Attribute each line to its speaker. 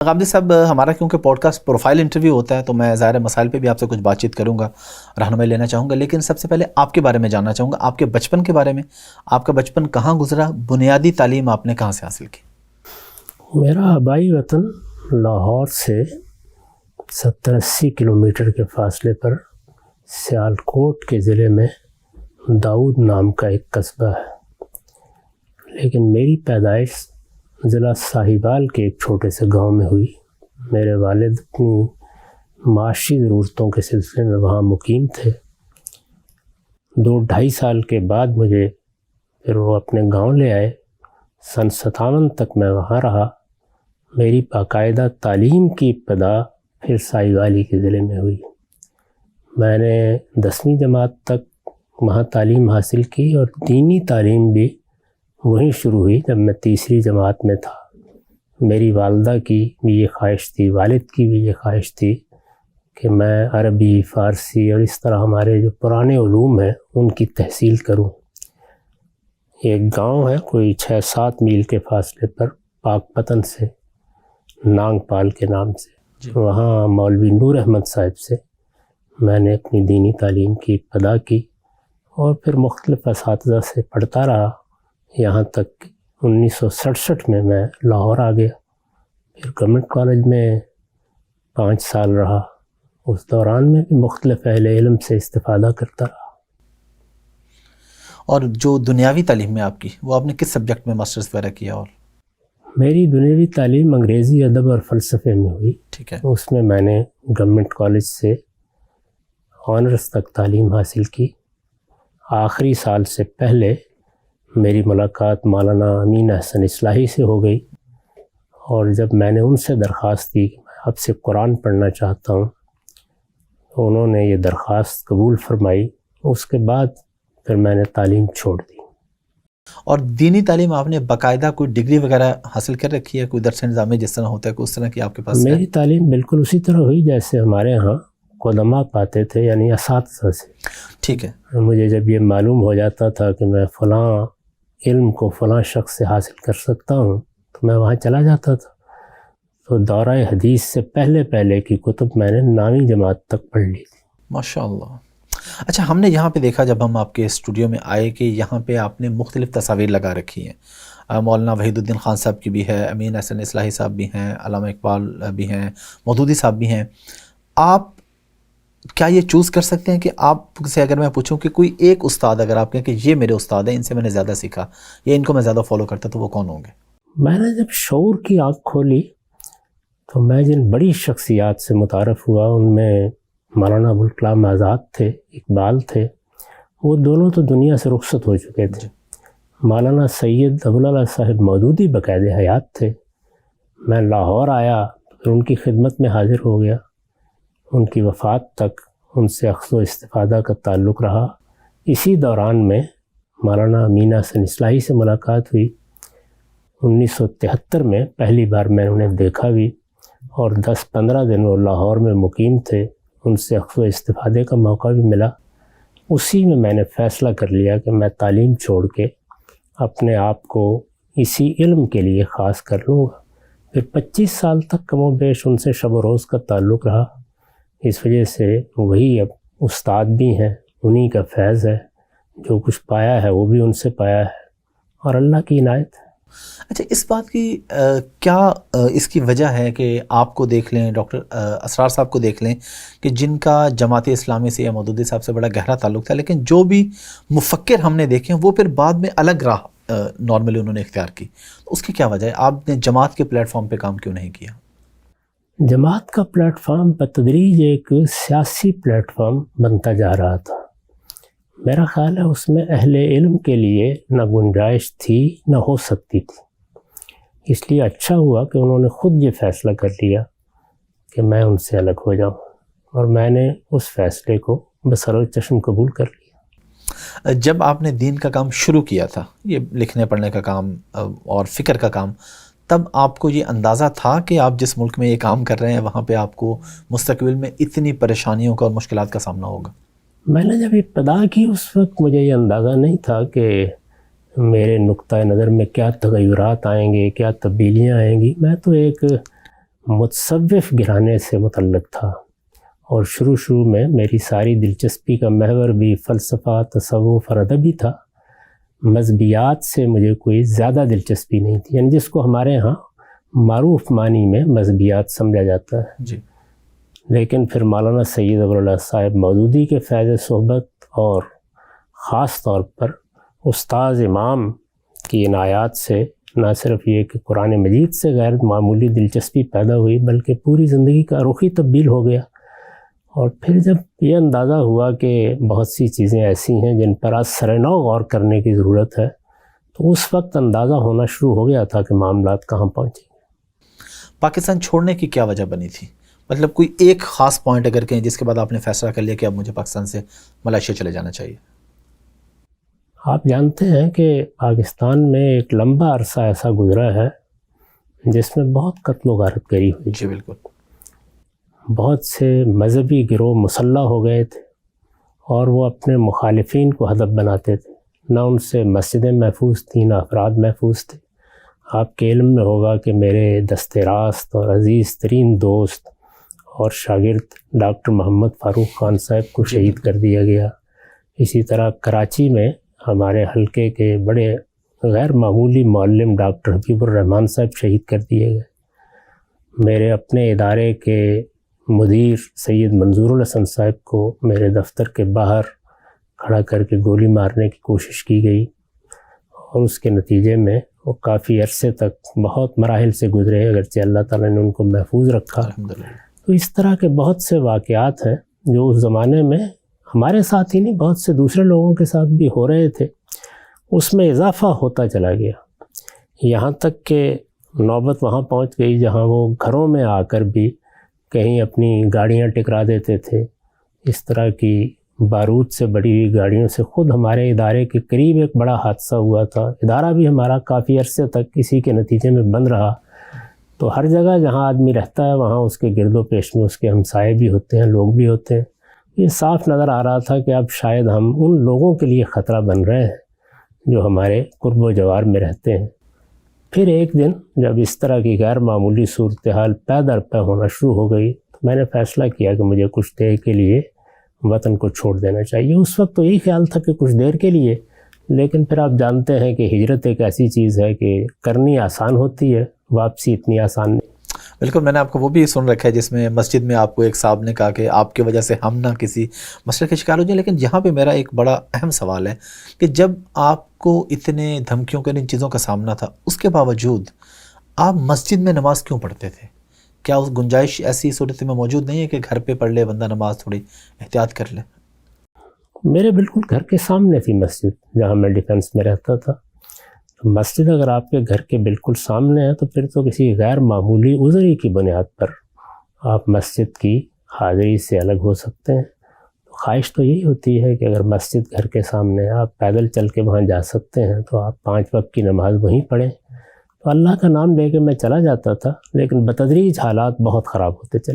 Speaker 1: غامدی صاحب، ہمارا کیونکہ پوڈ کاسٹ پروفائل انٹرویو ہوتا ہے تو میں ظاہر مسائل پہ بھی آپ سے کچھ بات چیت کروں گا، رہنمائی لینا چاہوں گا، لیکن سب سے پہلے آپ کے بارے میں جاننا چاہوں گا، آپ کے بچپن کے بارے میں۔ آپ کا بچپن کہاں گزرا؟ بنیادی تعلیم آپ نے کہاں سے حاصل کی؟
Speaker 2: میرا آبائی وطن لاہور سے 70-80 کلومیٹر کے فاصلے پر سیالکوٹ کے ضلع میں داؤد نام کا ایک قصبہ ہے، لیکن میری پیدائش ضلع ساہیوال کے ایک چھوٹے سے گاؤں میں ہوئی۔ میرے والد اپنی معاشی ضرورتوں کے سلسلے میں وہاں مقیم تھے۔ 2-2.5 سال کے بعد مجھے پھر وہ اپنے گاؤں لے آئے۔ سن 57 تک میں وہاں رہا۔ میری باقاعدہ تعلیم کی ابتدا پھر ساہیوالی کے ضلع میں ہوئی۔ میں نے 10ویں جماعت تک وہاں تعلیم حاصل کی اور دینی تعلیم بھی وہیں شروع ہوئی جب میں 3ری جماعت میں تھا۔ میری والدہ کی بھی یہ خواہش تھی، والد کی بھی یہ خواہش تھی کہ میں عربی، فارسی اور اس طرح ہمارے جو پرانے علوم ہیں ان کی تحصیل کروں۔ ایک گاؤں ہے کوئی 6-7 میل کے فاصلے پر پاک پتن سے، نانگ پال کے نام سے، وہاں مولوی نور احمد صاحب سے میں نے اپنی دینی تعلیم کی ابتدا کی اور پھر مختلف اساتذہ سے پڑھتا رہا، یہاں تک کہ 1967 میں لاہور آ گیا۔ پھر گورنمنٹ کالج میں 5 سال رہا۔ اس دوران میں بھی مختلف اہل علم سے استفادہ کرتا رہا۔
Speaker 1: اور جو دنیاوی تعلیم میں آپ کی، وہ آپ نے کس سبجیکٹ میں ماسٹرز وغیرہ کیا؟ اور
Speaker 2: میری دنیاوی تعلیم انگریزی ادب اور فلسفے میں ہوئی۔
Speaker 1: ٹھیک ہے۔
Speaker 2: اس میں نے گورنمنٹ کالج سے آنرس تک تعلیم حاصل کی۔ آخری سال سے پہلے میری ملاقات مولانا امین احسن اصلاحی سے ہو گئی، اور جب میں نے ان سے درخواست کی کہ میں آپ سے قرآن پڑھنا چاہتا ہوں تو انہوں نے یہ درخواست قبول فرمائی۔ اس کے بعد پھر میں نے تعلیم چھوڑ دی۔
Speaker 1: اور دینی تعلیم آپ نے باقاعدہ کوئی ڈگری وغیرہ حاصل کر رکھی ہے؟ کوئی درس نظامی جس طرح ہوتا ہے کوئی اس طرح کی آپ کے پاس؟
Speaker 2: میری تعلیم بالکل اسی طرح ہوئی جیسے ہمارے ہاں قدماء پاتے تھے، یعنی اساتذہ سے۔
Speaker 1: ٹھیک ہے۔
Speaker 2: مجھے جب یہ معلوم ہو جاتا تھا کہ میں فلاں علم کو فلاں شخص سے حاصل کر سکتا ہوں تو میں وہاں چلا جاتا تھا۔ تو دورہ حدیث سے پہلے کی کتب میں نے 9ویں جماعت تک پڑھ لی تھی۔
Speaker 1: ماشاء اللہ۔ اچھا، ہم نے یہاں پہ دیکھا جب ہم آپ کے اسٹوڈیو میں آئے کہ یہاں پہ آپ نے مختلف تصاویر لگا رکھی ہیں۔ مولانا وحید الدین خان صاحب کی بھی ہے، امین احسن اصلاحی صاحب بھی ہیں، علامہ اقبال بھی ہیں، مودودی صاحب بھی ہیں۔ آپ کیا یہ چوز کر سکتے ہیں کہ آپ سے اگر میں پوچھوں کہ کوئی ایک استاد اگر آپ کہیں کہ یہ میرے استاد ہیں، ان سے میں نے زیادہ سیکھا یا ان کو میں زیادہ فالو کرتا، تو وہ کون ہوں گے؟
Speaker 2: میں نے جب شعور کی آنکھ کھولی تو میں جن بڑی شخصیات سے متعارف ہوا ان میں مولانا ابوالکلام آزاد تھے، اقبال تھے۔ وہ دونوں تو دنیا سے رخصت ہو چکے تھے۔ مولانا سید ابوالعلا صاحب مودودی باقاعد حیات تھے۔ میں لاہور آیا پھر ان کی خدمت میں حاضر ہو گیا۔ ان کی وفات تک ان سے اخذ و استفادہ کا تعلق رہا۔ اسی دوران میں مولانا امین احسن اصلاحی سے ملاقات ہوئی۔ 1973 میں پہلی بار میں انہیں دیکھا بھی، اور 10-15 دن وہ لاہور میں مقیم تھے۔ ان سے اخذ و استفادے کا موقع بھی ملا۔ اسی میں نے فیصلہ کر لیا کہ میں تعلیم چھوڑ کے اپنے آپ کو اسی علم کے لیے خاص کر لوں گا۔ پھر 25 سال تک کم و بیش ان سے شب و روز کا تعلق رہا۔ اس وجہ سے وہی اب استاد بھی ہیں، انہی کا فیض ہے۔ جو کچھ پایا ہے وہ بھی ان سے پایا ہے، اور اللہ کی عنایت ہے۔
Speaker 1: اچھا، اس بات کی کیا اس کی وجہ ہے کہ آپ کو دیکھ لیں، ڈاکٹر اسرار صاحب کو دیکھ لیں کہ جن کا جماعت اسلامی سے یا مودودی صاحب سے بڑا گہرا تعلق تھا، لیکن جو بھی مفکر ہم نے دیکھے ہیں وہ پھر بعد میں الگ راہ نارملی انہوں نے اختیار کی، اس کی کیا وجہ ہے؟ آپ نے جماعت کے پلیٹ فارم پہ کام کیوں نہیں کیا؟
Speaker 2: جماعت کا پلیٹ فارم بتدریج ایک سیاسی پلیٹ فارم بنتا جا رہا تھا۔ میرا خیال ہے اس میں اہل علم کے لیے نہ گنجائش تھی نہ ہو سکتی تھی۔ اس لیے اچھا ہوا کہ انہوں نے خود یہ فیصلہ کر لیا کہ میں ان سے الگ ہو جاؤں، اور میں نے اس فیصلے کو بسر چشم قبول کر لیا۔
Speaker 1: جب آپ نے دین کا کام شروع کیا تھا، یہ لکھنے پڑھنے کا کام اور فکر کا کام، تب آپ کو یہ اندازہ تھا کہ آپ جس ملک میں یہ کام کر رہے ہیں وہاں پہ آپ کو مستقبل میں اتنی پریشانیوں کا اور مشکلات کا سامنا ہوگا؟
Speaker 2: میں نے جب ابتدا کی اس وقت مجھے یہ اندازہ نہیں تھا کہ میرے نقطۂ نظر میں کیا تغیرات آئیں گے، کیا تبدیلیاں آئیں گی۔ میں تو ایک متصوف گھرانے سے متعلق تھا، اور شروع میں میری ساری دلچسپی کا محور بھی فلسفہ، تصوف اور ادب ہی تھا۔ مذہبیات سے مجھے کوئی زیادہ دلچسپی نہیں تھی، یعنی جس کو ہمارے ہاں معروف معنی میں مذہبیات سمجھا جاتا ہے۔
Speaker 1: جی
Speaker 2: لیکن پھر مولانا سید ابوالعلا صاحب مودودی کے فیض صحبت اور خاص طور پر استاذ امام کی عنایات سے نہ صرف یہ کہ قرآن مجید سے غیر معمولی دلچسپی پیدا ہوئی، بلکہ پوری زندگی کا رخ ہی تبدیل ہو گیا۔ اور پھر جب یہ اندازہ ہوا کہ بہت سی چیزیں ایسی ہیں جن پر آج سرنو غور کرنے کی ضرورت ہے، تو اس وقت اندازہ ہونا شروع ہو گیا تھا کہ معاملات کہاں پہنچے۔
Speaker 1: پاکستان چھوڑنے کی کیا وجہ بنی تھی؟ مطلب کوئی ایک خاص پوائنٹ اگر کہیں جس کے بعد آپ نے فیصلہ کر لیا کہ اب مجھے پاکستان سے ملائیشیا چلے جانا چاہیے؟
Speaker 2: آپ جانتے ہیں کہ پاکستان میں ایک لمبا عرصہ ایسا گزرا ہے جس میں بہت قتل و غارت گری ہوئی،
Speaker 1: جی بالکل۔
Speaker 2: بہت سے مذہبی گروہ مسلح ہو گئے تھے اور وہ اپنے مخالفین کو ہدف بناتے تھے، نہ ان سے مسجدیں محفوظ تھیں، نہ افراد محفوظ تھے۔ آپ کے علم میں ہوگا کہ میرے دست راست اور عزیز ترین دوست اور شاگرد ڈاکٹر محمد فاروق خان صاحب کو شہید کر دیا گیا۔ اسی طرح کراچی میں ہمارے حلقے کے بڑے غیر معمولی معلم ڈاکٹر حبیب الرحمان صاحب شہید کر دیے گئے۔ میرے اپنے ادارے کے مدیر سید منظور الحسن صاحب کو میرے دفتر کے باہر کھڑا کر کے گولی مارنے کی کوشش کی گئی، اور اس کے نتیجے میں وہ کافی عرصے تک بہت مراحل سے گزرے، اگرچہ اللہ تعالیٰ نے ان کو محفوظ رکھا۔
Speaker 1: الحمدللہ۔
Speaker 2: تو اس طرح کے بہت سے واقعات ہیں جو اس زمانے میں ہمارے ساتھ ہی نہیں، بہت سے دوسرے لوگوں کے ساتھ بھی ہو رہے تھے۔ اس میں اضافہ ہوتا چلا گیا، یہاں تک کہ نوبت وہاں پہنچ گئی جہاں وہ گھروں میں آ کر بھی کہیں اپنی گاڑیاں ٹکرا دیتے تھے۔ اس طرح کی بارود سے بڑی ہوئی گاڑیوں سے خود ہمارے ادارے کے قریب ایک بڑا حادثہ ہوا تھا۔ ادارہ بھی ہمارا کافی عرصے تک اسی کے نتیجے میں بند رہا۔ تو ہر جگہ جہاں آدمی رہتا ہے وہاں اس کے گرد و پیش میں اس کے ہمسائے بھی ہوتے ہیں، لوگ بھی ہوتے ہیں۔ یہ صاف نظر آ رہا تھا کہ اب شاید ہم ان لوگوں کے لیے خطرہ بن رہے ہیں جو ہمارے قرب و جوار میں رہتے ہیں۔ پھر ایک دن جب اس طرح کی غیر معمولی صورتحال پے در پے ہونا شروع ہو گئی تو میں نے فیصلہ کیا کہ مجھے کچھ دیر کے لیے وطن کو چھوڑ دینا چاہیے۔ اس وقت تو یہی خیال تھا کہ کچھ دیر کے لیے، لیکن پھر آپ جانتے ہیں کہ ہجرت ایک ایسی چیز ہے کہ کرنی آسان ہوتی ہے، واپسی اتنی آسان نہیں۔
Speaker 1: بالکل، میں نے آپ کو وہ بھی سن رکھا ہے جس میں مسجد میں آپ کو ایک صاحب نے کہا کہ آپ کی وجہ سے ہم نہ کسی مسئلے کے شکار ہو جائیں، لیکن یہاں پہ میرا ایک بڑا اہم سوال ہے کہ جب آپ کو اتنے دھمکیوں کے ان چیزوں کا سامنا تھا، اس کے باوجود آپ مسجد میں نماز کیوں پڑھتے تھے؟ کیا اس گنجائش ایسی صورت میں موجود نہیں ہے کہ گھر پہ پڑھ لے بندہ نماز، تھوڑی احتیاط کر لے؟
Speaker 2: میرے بالکل گھر کے سامنے تھی مسجد جہاں میں ڈیفنس میں رہتا تھا۔ مسجد اگر آپ کے گھر کے بالکل سامنے ہے تو پھر تو کسی غیر معمولی عذری کی بنیاد پر آپ مسجد کی حاضری سے الگ ہو سکتے ہیں۔ خواہش تو یہی ہوتی ہے کہ اگر مسجد گھر کے سامنے ہے، آپ پیدل چل کے وہاں جا سکتے ہیں تو آپ 5 وقت کی نماز وہیں پڑھیں۔ تو اللہ کا نام لے کے میں چلا جاتا تھا، لیکن بتدریج حالات بہت خراب ہوتے چلے۔